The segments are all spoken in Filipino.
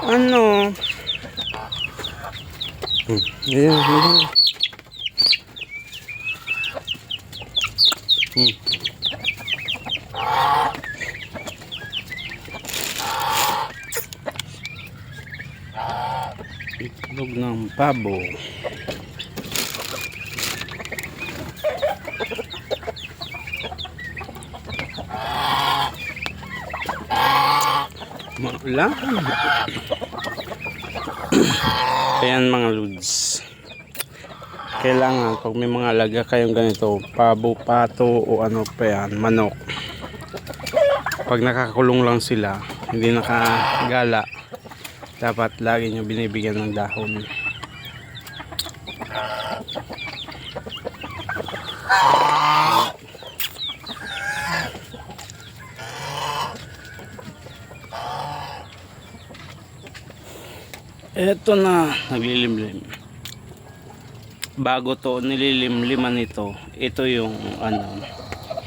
Ano? Ayan, ayan. Itlog ng pabo. Maulan. Ayan mga lods. Kailangan pag may mga alaga kayong ganito, pabo, pato o ano pa yan, manok. Pag nakakulong lang sila, hindi nakagala, dapat lagi nyo binibigyan ng dahon. Eto na, naglilimlim. Bago to nililimliman ito, ito yung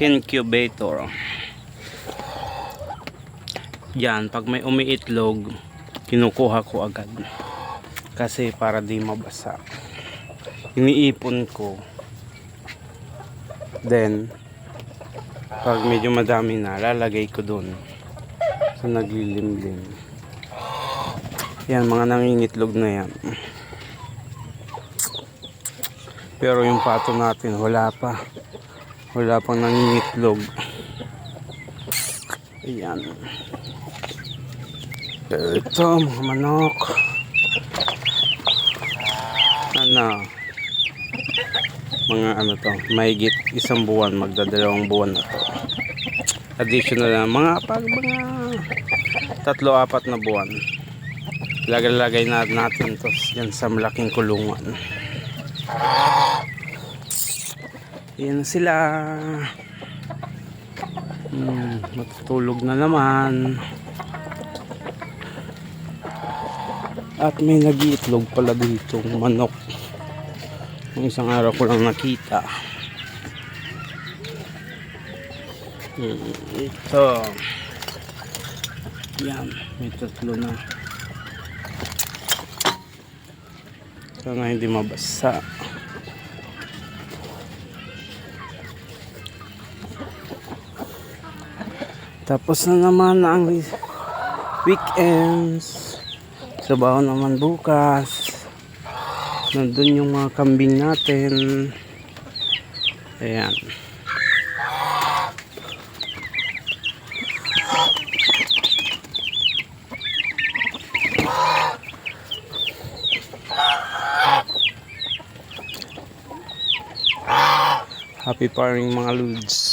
incubator. Yan, pag may umiitlog, kinukuha ko agad. Kasi para di mabasa. Iniipon ko. Then, pag medyo madami na, lalagay ko dun. So, naglilimlim. Yan, mga nangingitlog na yan. Pero yung pato natin, wala pa. Wala pang nangingitlog. Ayan. Ito, mga manok. Mga to, mahigit isang buwan, magdadalawang buwan na to. Additional na, mga 3-4 na buwan. Lagay natin to yan sa malaking kulungan. Yan sila. Matutulog na naman. At may nag-iitlog pala dito manok. Yung isang araw ko lang nakita. Ito. Yan, may 3 na. Sana hindi mabasa. Tapos na naman ang weekends. Trabaho naman bukas. Nandun yung mga kambing natin. Ayan. Happy farming mga lods.